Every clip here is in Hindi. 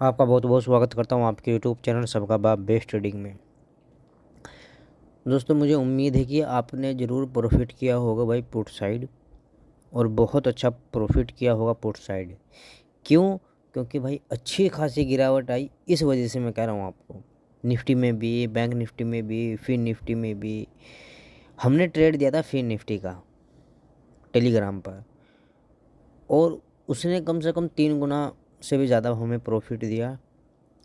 आपका बहुत बहुत स्वागत करता हूँ आपके यूट्यूब चैनल सबका बाप बेस्ट ट्रेडिंग में। दोस्तों, मुझे उम्मीद है कि आपने ज़रूर प्रॉफिट किया होगा भाई पुट साइड, और बहुत अच्छा प्रॉफिट किया होगा पुट साइड। क्यों? क्योंकि भाई अच्छी खासी गिरावट आई, इस वजह से मैं कह रहा हूँ आपको। निफ्टी में भी, बैंक निफ्टी में भी, फिन निफ्टी में भी। हमने ट्रेड दिया था फिन निफ्टी का टेलीग्राम पर, और उसने कम से कम 3 गुना से भी ज़्यादा हमें प्रॉफिट दिया,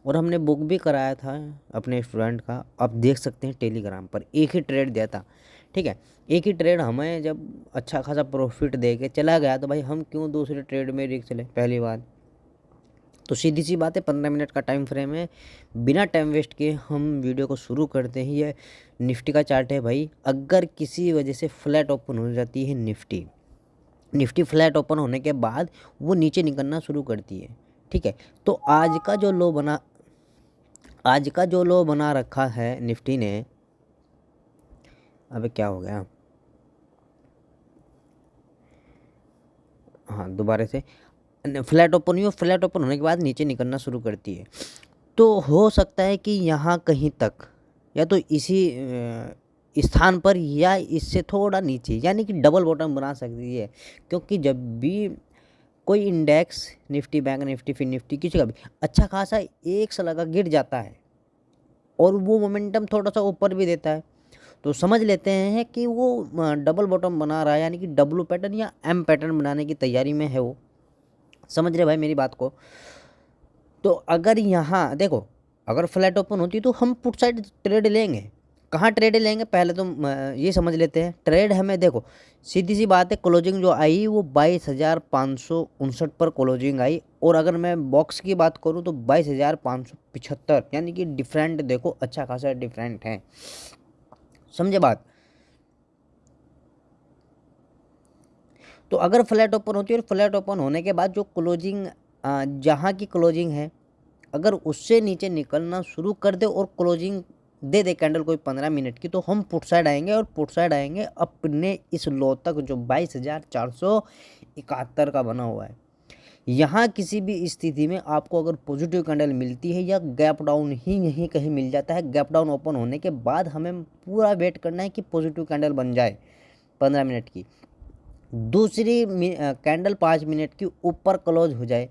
और हमने बुक भी कराया था अपने स्टूडेंट का। आप देख सकते हैं टेलीग्राम पर एक ही ट्रेड दिया था, ठीक है। एक ही ट्रेड हमें जब अच्छा खासा प्रॉफिट दे के चला गया, तो भाई हम क्यों दूसरे ट्रेड में रिस्क चले? पहली बात तो सीधी सी बात है, 15 मिनट का टाइम फ्रेम है। बिना टाइम वेस्ट किए हम वीडियो को शुरू करते ही। ये निफ्टी का चार्ट है भाई। अगर किसी वजह से फ्लैट ओपन हो जाती है निफ्टी फ्लैट ओपन होने के बाद वो नीचे निकलना शुरू करती है, ठीक है। तो आज का जो लो बना रखा है निफ्टी ने। अबे क्या हो गया? हाँ, दोबारा से। फ्लैट ओपन हुई, फ्लैट ओपन होने के बाद नीचे निकलना शुरू करती है। तो हो सकता है कि यहाँ कहीं तक, या तो इसी स्थान पर, या इससे थोड़ा नीचे, यानी कि डबल बॉटम बना सकती है। क्योंकि जब भी कोई index, Nifty, bank Nifty, fin Nifty, किसी का भी अच्छा खासा एक सा लगा गिर जाता है, और वो मोमेंटम थोड़ा सा ऊपर भी देता है, तो समझ लेते हैं कि वो डबल बॉटम बना रहा है, यानी कि डब्लू पैटर्न या एम पैटर्न बनाने की तैयारी में है वो। समझ रहे भाई मेरी बात को? तो अगर यहाँ देखो, अगर फ्लैट ओपन होती तो हम पुट साइड ट्रेड लेंगे। कहाँ ट्रेड लेंगे पहले तो ये समझ लेते हैं। ट्रेड हमें देखो, सीधी सी बात है, क्लोजिंग जो आई वो 22,559 पर क्लोजिंग आई। और अगर मैं बॉक्स की बात करूँ तो 22,575, यानी कि डिफरेंट देखो, अच्छा खासा डिफरेंट है। समझे बात? तो अगर फ्लैट ओपन होती है, और फ्लैट ओपन होने के बाद जो क्लोजिंग, जहाँ की क्लोजिंग है, अगर उससे नीचे निकलना शुरू कर दे और क्लोजिंग दे दे कैंडल कोई 15 मिनट की, तो हम पुट साइड आएंगे, और पुट साइड आएंगे अपने इस लो तक जो 22,471 का बना हुआ है। यहाँ किसी भी स्थिति में आपको अगर पॉजिटिव कैंडल मिलती है, या गैप डाउन ही यहीं कहीं मिल जाता है, गैप डाउन ओपन होने के बाद हमें पूरा वेट करना है कि पॉजिटिव कैंडल बन जाए 15 मिनट की। दूसरी कैंडल 5 मिनट की ऊपर क्लोज हो जाए,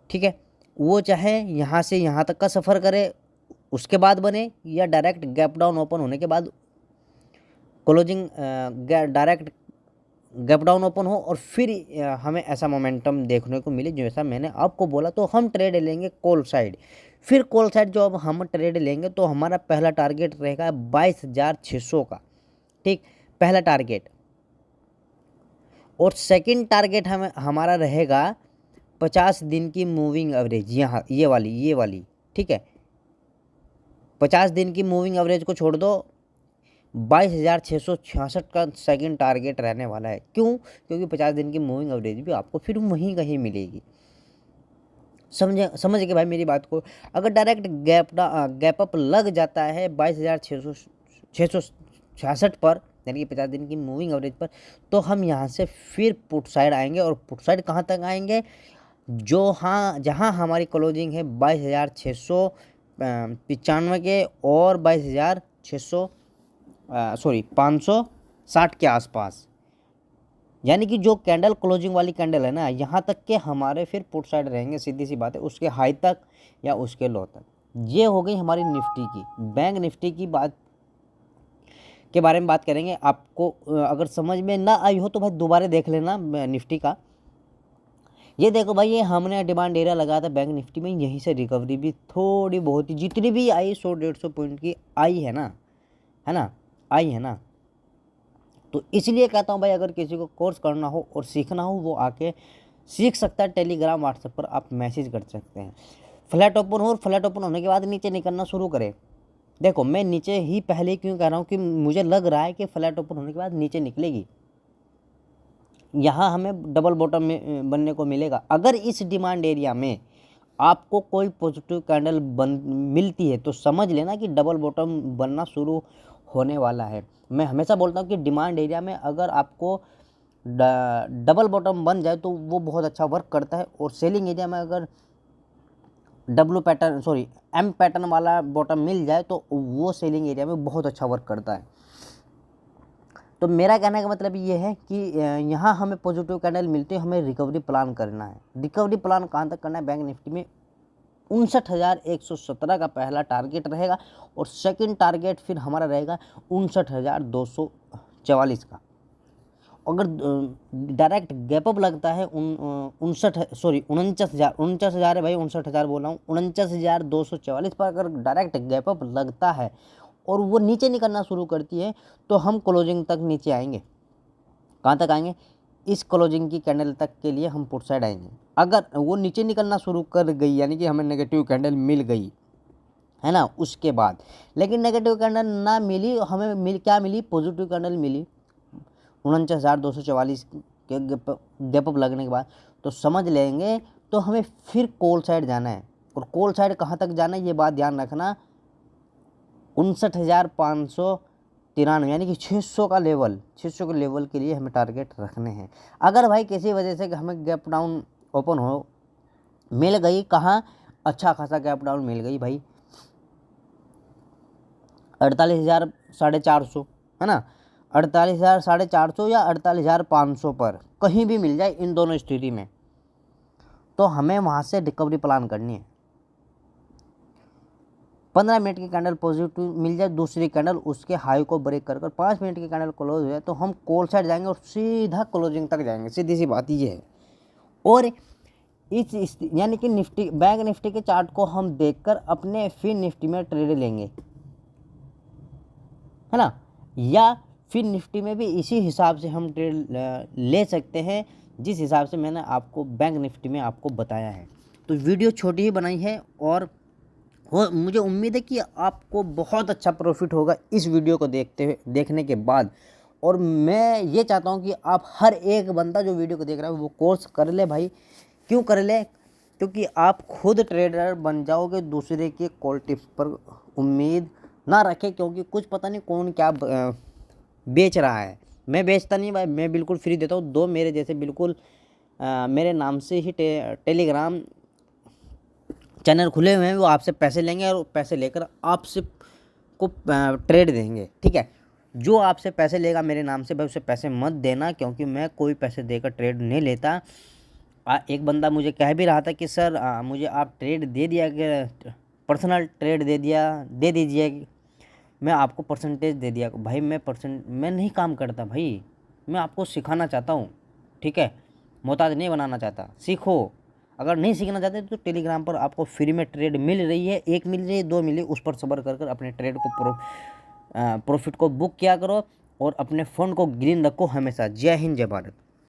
ठीक है। वो चाहे यहाँ से यहाँ तक का सफ़र करे, उसके बाद बने, या डायरेक्ट गैप डाउन ओपन होने के बाद closing, direct gap down open हो, और फिर हमें ऐसा मोमेंटम देखने को मिले जैसा मैंने आपको बोला, तो हम ट्रेड लेंगे कॉल साइड। फिर कॉल साइड जो अब हम ट्रेड लेंगे, तो हमारा पहला टारगेट रहेगा 22,600 का, ठीक, पहला टारगेट। और सेकंड टारगेट हमारा रहेगा 50 दिन की मूविंग एवरेज, यहाँ ये वाली, ठीक है। 50 दिन की मूविंग एवरेज को छोड़ दो, 22,666 का सेकंड टारगेट रहने वाला है। क्यों? क्योंकि 50 दिन की मूविंग एवरेज भी आपको फिर वहीं कहीं मिलेगी। समझ के भाई मेरी बात को? अगर डायरेक्ट गैप अप लग जाता है 22,666 पर, यानी कि 50 दिन की मूविंग एवरेज पर, तो हम यहाँ से फिर पुट साइड आएंगे। और पुट साइड कहाँ तक आएंगे? जहाँ हमारी क्लोजिंग है 22,695 के, और 560 के आसपास, यानी कि जो कैंडल क्लोजिंग वाली कैंडल है ना, यहाँ तक के हमारे फिर पुट साइड रहेंगे। सीधी सी बात है, उसके हाई तक या उसके लो तक। ये हो गई हमारी निफ्टी की। बैंक निफ्टी की बात के बारे में बात करेंगे। आपको अगर समझ में ना आई हो तो भाई दोबारा देख लेना निफ्टी का। ये देखो भाई, ये हमने डिमांड एरिया लगाया था बैंक निफ्टी में, यहीं से रिकवरी भी थोड़ी बहुत ही, जितनी भी आई 100-150 पॉइंट की आई है ना, आई है ना। तो इसलिए कहता हूँ भाई, अगर किसी को कोर्स करना हो और सीखना हो, वो आके सीख सकता है। टेलीग्राम, व्हाट्सएप पर आप मैसेज कर सकते हैं। फ्लैट ओपन हो, और फ्लैट ओपन होने के बाद नीचे निकलना शुरू करे। देखो, मैं नीचे ही पहले क्यों कह रहा हूँ कि मुझे लग रहा है कि फ्लैट ओपन होने के बाद नीचे निकलेगी। यहाँ हमें डबल बॉटम में बनने को मिलेगा। अगर इस डिमांड एरिया में आपको कोई पॉजिटिव कैंडल मिलती है, तो समझ लेना कि डबल बॉटम बनना शुरू होने वाला है। मैं हमेशा बोलता हूँ कि डिमांड एरिया में अगर आपको डबल बॉटम बन जाए तो वो बहुत अच्छा वर्क करता है। और सेलिंग एरिया में अगर W pattern sorry M pattern वाला बॉटम मिल जाए तो वो सेलिंग एरिया में बहुत अच्छा वर्क करता है। तो मेरा कहने का मतलब ये है कि यहाँ हमें पॉजिटिव कैंडल मिलती है, हमें रिकवरी प्लान करना है। रिकवरी प्लान कहाँ तक करना है? बैंक निफ्टी में 59,117 का पहला टारगेट रहेगा और सेकंड टारगेट फिर हमारा रहेगा 59,244 का। अगर डायरेक्ट गैप अप लगता है 49,000 है भाई, 59,000 बोल रहा हूँ, 49,244 पर अगर डायरेक्ट गैप अप लगता है और वो नीचे निकलना शुरू करती है तो हम क्लोजिंग तक नीचे आएंगे। कहाँ तक आएंगे? इस क्लोजिंग की कैंडल तक के लिए हम पुट साइड आएंगे। अगर वो नीचे निकलना शुरू कर गई यानी कि हमें नेगेटिव कैंडल मिल गई है ना, उसके बाद लेकिन नेगेटिव कैंडल ना मिली, हमें क्या मिली? पॉजिटिव कैंडल मिली 49,244 के गैप अप लगने के बाद, तो समझ लेंगे तो हमें फिर कॉल साइड जाना है। और कॉल साइड कहाँ तक जाना है ये बात ध्यान रखना, 59,593 यानी कि 600 का लेवल, 600 के लेवल के लिए हमें टारगेट रखने हैं। अगर भाई किसी वजह से हमें गैप डाउन ओपन हो मिल गई, कहाँ अच्छा खासा गैप डाउन मिल गई भाई 48,450 है ना, 48,450 या 48,500 पर कहीं भी मिल जाए, इन दोनों स्थिति में तो हमें वहाँ से रिकवरी प्लान करनी है। 15 मिनट की कैंडल पॉजिटिव मिल जाए, दूसरी कैंडल उसके हाई को ब्रेक कर 5 मिनट की कैंडल क्लोज हो जाए तो हम कॉल साइड जाएंगे और सीधा क्लोजिंग तक जाएंगे। सीधी सी बात ये है। और इस यानी कि निफ्टी बैंक निफ्टी के चार्ट को हम देखकर अपने फिर निफ्टी में ट्रेड लेंगे, है ना, या फिर निफ्टी में भी इसी हिसाब से हम ट्रेड ले सकते हैं जिस हिसाब से मैंने आपको बैंक निफ्टी में आपको बताया है। तो वीडियो छोटी ही बनाई है और मुझे उम्मीद है कि आपको बहुत अच्छा प्रॉफिट होगा इस वीडियो को देखने के बाद। और मैं ये चाहता हूँ कि आप हर एक बंदा जो वीडियो को देख रहा है वो कोर्स कर ले भाई। क्यों कर ले? क्योंकि आप खुद ट्रेडर बन जाओगे, दूसरे के कॉल टिप्स पर उम्मीद ना रखें, क्योंकि कुछ पता नहीं कौन क्या बेच रहा है। मैं बेचता नहीं भाई, मैं बिल्कुल फ्री देता हूँ। दो मेरे जैसे बिल्कुल मेरे नाम से ही टेलीग्राम चैनल खुले हुए हैं, वो आपसे पैसे लेंगे और पैसे लेकर आपसे को ट्रेड देंगे, ठीक है। जो आपसे पैसे लेगा मेरे नाम से भाई उसे पैसे मत देना, क्योंकि मैं कोई पैसे देकर ट्रेड नहीं लेता। एक बंदा मुझे कह भी रहा था कि सर मुझे आप ट्रेड दे दिया, पर्सनल ट्रेड दे दीजिए, मैं आपको परसेंटेज दे दिया। भाई मैं नहीं काम करता भाई, मैं आपको सिखाना चाहता हूँ, ठीक है, मोहताज नहीं बनाना चाहता। सीखो। अगर नहीं सीखना चाहते तो टेलीग्राम पर आपको फ्री में ट्रेड मिल रही है, एक मिल रही है, दो मिली, उस पर सब्र कर अपने ट्रेड को प्रॉफिट को बुक किया करो और अपने फ़ोन को ग्रीन रखो हमेशा। जय हिंद, जय भारत।